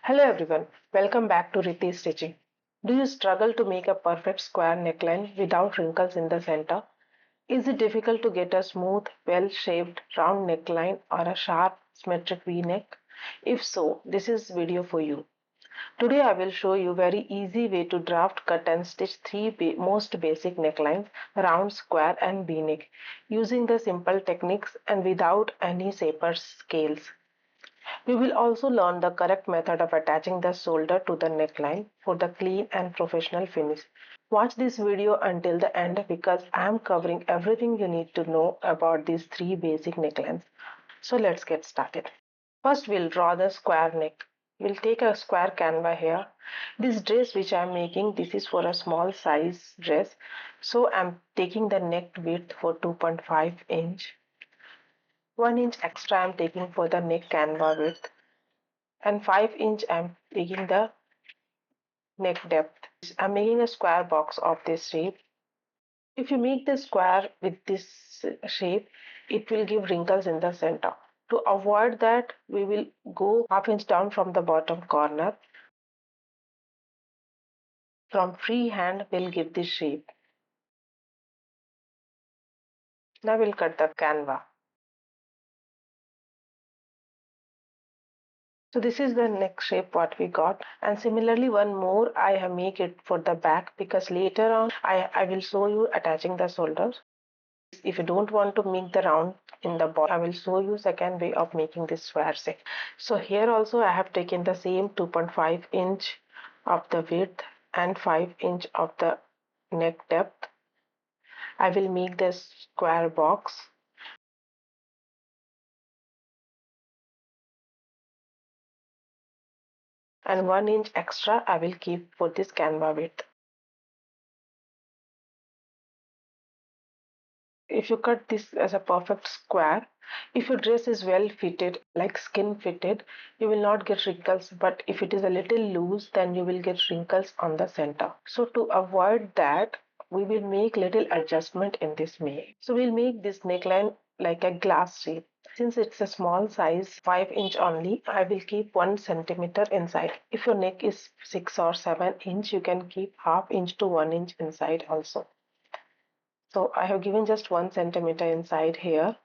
Hello everyone, welcome back to Riti Stitching. Do you struggle to make a perfect square neckline without wrinkles in the center? Is it difficult to get a smooth, well-shaped round neckline or a sharp, symmetric V-neck? If so, this is video for you. Today I will show you very easy way to draft, cut and stitch three most basic necklines, round, square and V-neck, using the simple techniques and without any shaper scales. We will also learn the correct method of attaching the shoulder to the neckline for the clean and professional finish. Watch this video until the end because I am covering everything you need to know about these three basic necklines. So let's get started. First we'll draw the square neck. We'll take a square canvas here. This dress which I am making, this is for a small size dress. So I'm taking the neck width for 2.5 inch. 1 inch extra I'm taking for the neck canvas width and 5 inch I'm taking the neck depth. I'm making a square box of this shape. If you make the square with this shape, it will give wrinkles in the center. To avoid that, we will go half inch down from the bottom corner. From free hand, we'll give this shape. Now we'll cut the canvas. So this is the neck shape what we got, and similarly one more I have make it for the back because later on I will show you attaching the shoulders. If you don't want to make the round in the bottom, I will show you second way of making this square shape. So here also I have taken the same 2.5 inch of the width and 5 inch of the neck depth. I will make this square box. And 1 inch extra I will keep for this canvas width. If you cut this as a perfect square, if your dress is well fitted, like skin fitted, you will not get wrinkles, but if it is a little loose, then you will get wrinkles on the center. So to avoid that, we will make little adjustment in this make. So we'll make this neckline like a glass shape. Since it's a small size, 5 inch only, I will keep 1 centimeter inside. If your neck is 6 or 7 inch, you can keep half inch to 1 inch inside also. So I have given just 1 centimeter inside here,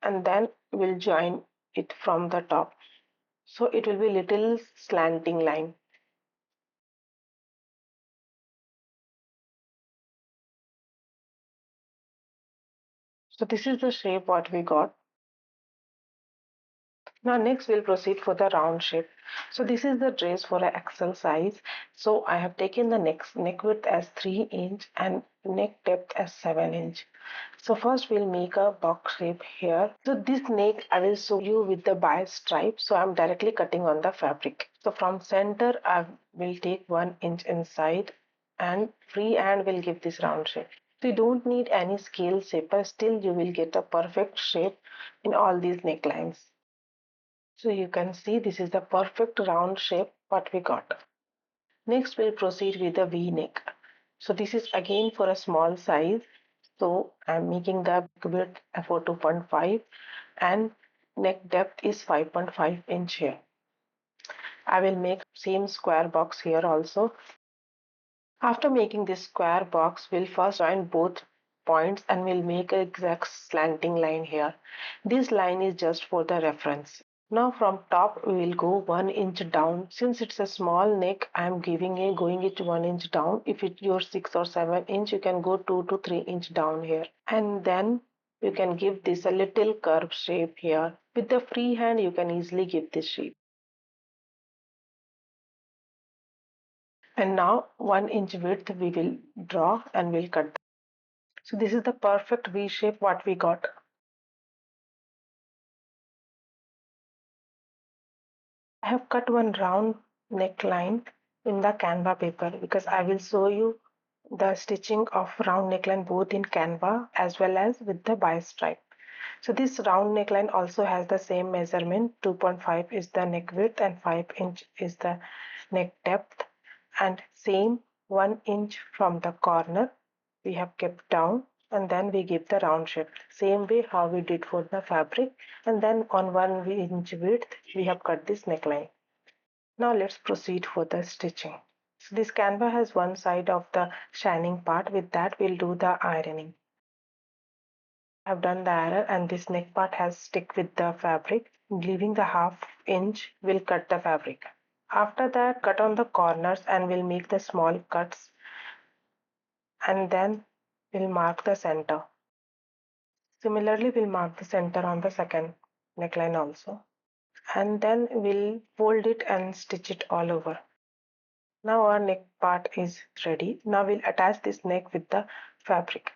and then we'll join it from the top. So it will be little slanting line. So this is the shape what we got. Now next we'll proceed for the round shape. So this is the dress for a XL size. So I have taken the neck width as 3 inch and neck depth as 7 inch. So first we'll make a box shape here. So this neck I will show you with the bias stripe. So I'm directly cutting on the fabric. So from center I will take 1 inch inside and free hand will give this round shape. So you don't need any scale shaper, still you will get a perfect shape in all these necklines. So you can see this is the perfect round shape what we got. Next we'll proceed with the V neck. So this is again for a small size. So I'm making the width for 2.5 and neck depth is 5.5 inch here. I will make same square box here also. After making this square box, we'll first join both points and we'll make an exact slanting line here. This line is just for the reference. Now from top we will go 1 inch down. Since it's a small neck, I am going it 1 inch down. If it's your 6 or 7 inch, you can go 2 to 3 inch down here. And then you can give this a little curve shape here. With the free hand, you can easily give this shape. And now 1 inch width we will draw and we'll cut. So this is the perfect V shape what we got. I have cut one round neckline in the canvas paper because I will show you the stitching of round neckline both in canvas as well as with the bias stripe. So this round neckline also has the same measurement. 2.5 is the neck width and 5 inch is the neck depth, and same 1 inch from the corner we have kept down and then we give the round shape. Same way how we did for the fabric, and then on 1 inch width we have cut this neckline. Now let's proceed for the stitching. So this canvas has one side of the shining part. With that we'll do the ironing. I've done the iron and this neck part has stick with the fabric. Leaving the 1/2 inch, we'll cut the fabric. After that, cut on the corners and we'll make the small cuts, and then we'll mark the center. Similarly, we'll mark the center on the second neckline also, and then we'll fold it and stitch it all over. Now our neck part is ready. Now we'll attach this neck with the fabric.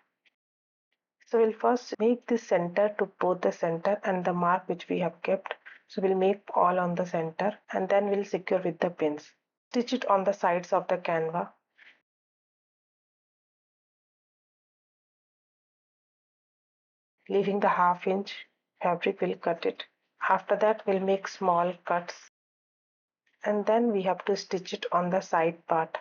So we'll first make this center to both the center and the mark which we have kept. So we'll make all on the center, and then we'll secure with the pins. Stitch it on the sides of the canvas. Leaving the 1/2 inch fabric, we'll cut it. After that we'll make small cuts, and then we have to stitch it on the side part.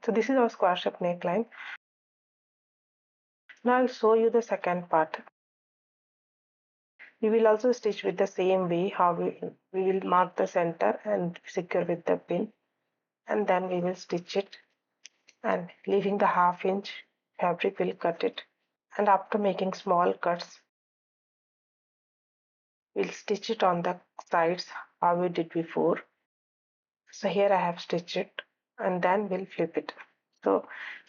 So this is our square shape neckline. Now I'll show you the second part. We will also stitch with the same way how we will mark the center and secure with the pin, and then we will stitch it, and leaving the 1/2 inch fabric we'll cut it, and after making small cuts we'll stitch it on the sides how we did before. So here I have stitched it, and then we'll flip it. So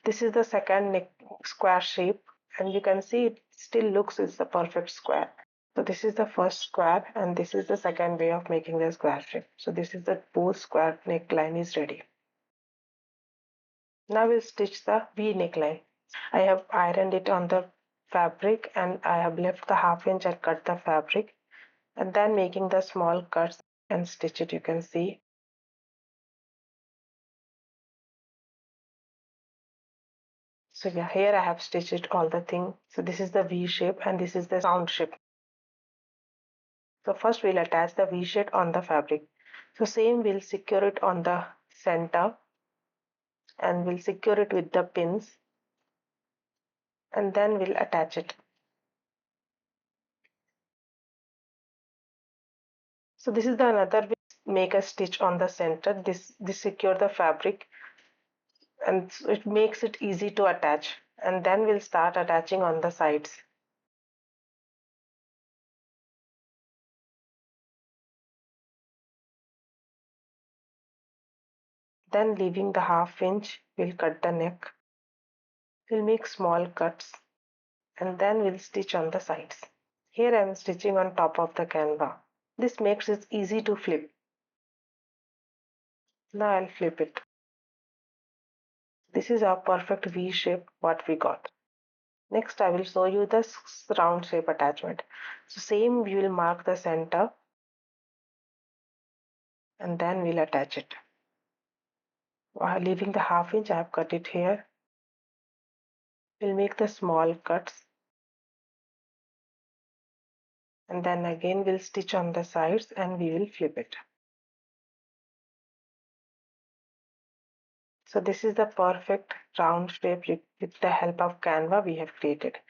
this is the second neck square shape, and you can see it still looks it's a perfect square. So this is the first square, and this is the second way of making the square shape. So this is the both square neckline is ready. Now we'll stitch the V neckline. I have ironed it on the fabric, and I have left the 1/2 inch and cut the fabric, and then making the small cuts and stitch it. You can see. So yeah, here I have stitched it all the thing. So this is the V shape and this is the round shape. So first we'll attach the V shape on the fabric. So same, we'll secure it on the center, and we'll secure it with the pins, and then we'll attach it. So this is the another way make a stitch on the center. This secure the fabric, and it makes it easy to attach, and then we'll start attaching on the sides. Then leaving the 1/2 inch, we'll cut the neck. We'll make small cuts, and then we'll stitch on the sides. Here I am stitching on top of the canvas. This makes it easy to flip. Now I'll flip it. This is our perfect V shape what we got. Next I will show you the round shape attachment. So same, we will mark the center, and then we'll attach it. While leaving the 1/2 inch, I have cut it here. We'll make the small cuts, and then again we'll stitch on the sides and we will flip it. So this is the perfect round shape with the help of canvas we have created.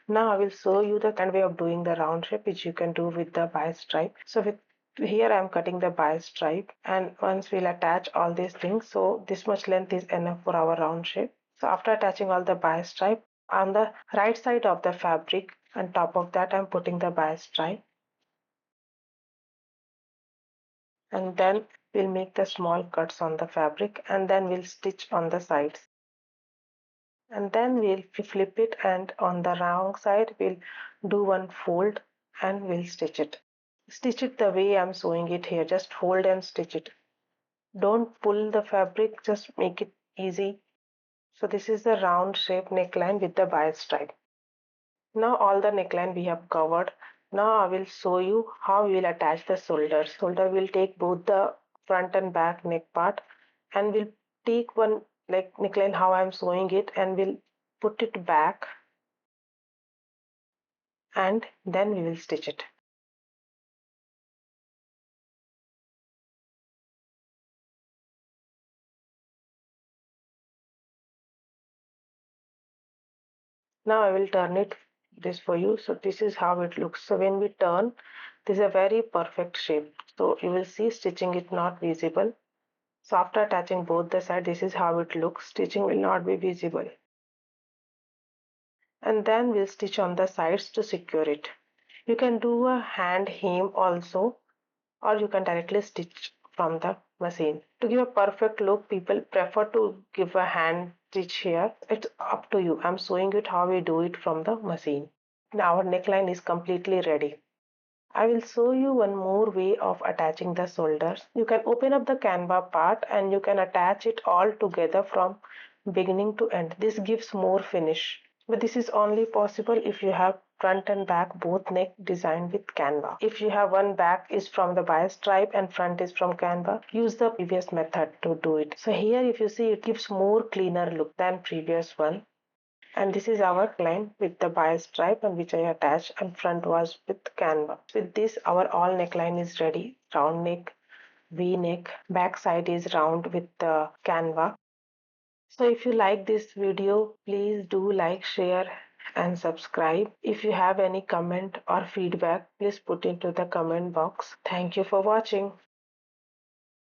Now I will show you the second way of doing the round shape, which you can do with the bias stripe. So with here I am cutting the bias stripe, and once we'll attach all these things, so this much length is enough for our round shape. So after attaching all the bias stripe on the right side of the fabric, on top of that I'm putting the bias stripe, and then we'll make the small cuts on the fabric, and then we'll stitch on the sides, and then we'll flip it, and on the wrong side we'll do one fold and we'll stitch it. Stitch it the way I'm showing it here. Just fold and stitch it. Don't pull the fabric, just make it easy. So this is the round shape neckline with the bias stripe. Now all the neckline we have covered. Now I will show you how we will attach the shoulders. Shoulder will take both the front and back neck part, and we'll take one like neckline how I'm showing it, and we'll put it back, and then we will stitch it. Now I will turn it this for you. So this is how it looks. So when we turn, this is a very perfect shape. So you will see stitching is not visible. So after attaching both the sides, this is how it looks. Stitching will not be visible. And then we'll stitch on the sides to secure it. You can do a hand hem also, or you can directly stitch from the machine. To give a perfect look, people prefer to give a hand stitch here. It's up to you. I'm showing you how we do it from the machine. Now our neckline is completely ready. I will show you one more way of attaching the shoulders. You can open up the canvas part and you can attach it all together from beginning to end. This gives more finish. But this is only possible if you have front and back both neck designed with canvas. If you have one back is from the bias stripe and front is from canvas, use the previous method to do it. So here if you see it gives more cleaner look than previous one. And this is our neckline with the bias stripe and which I attached, and front was with canvas. With this our all neckline is ready. Round neck, V neck, back side is round with the canvas. So if you like this video, please do like, share and subscribe. If you have any comment or feedback, please put into the comment box. Thank you for watching.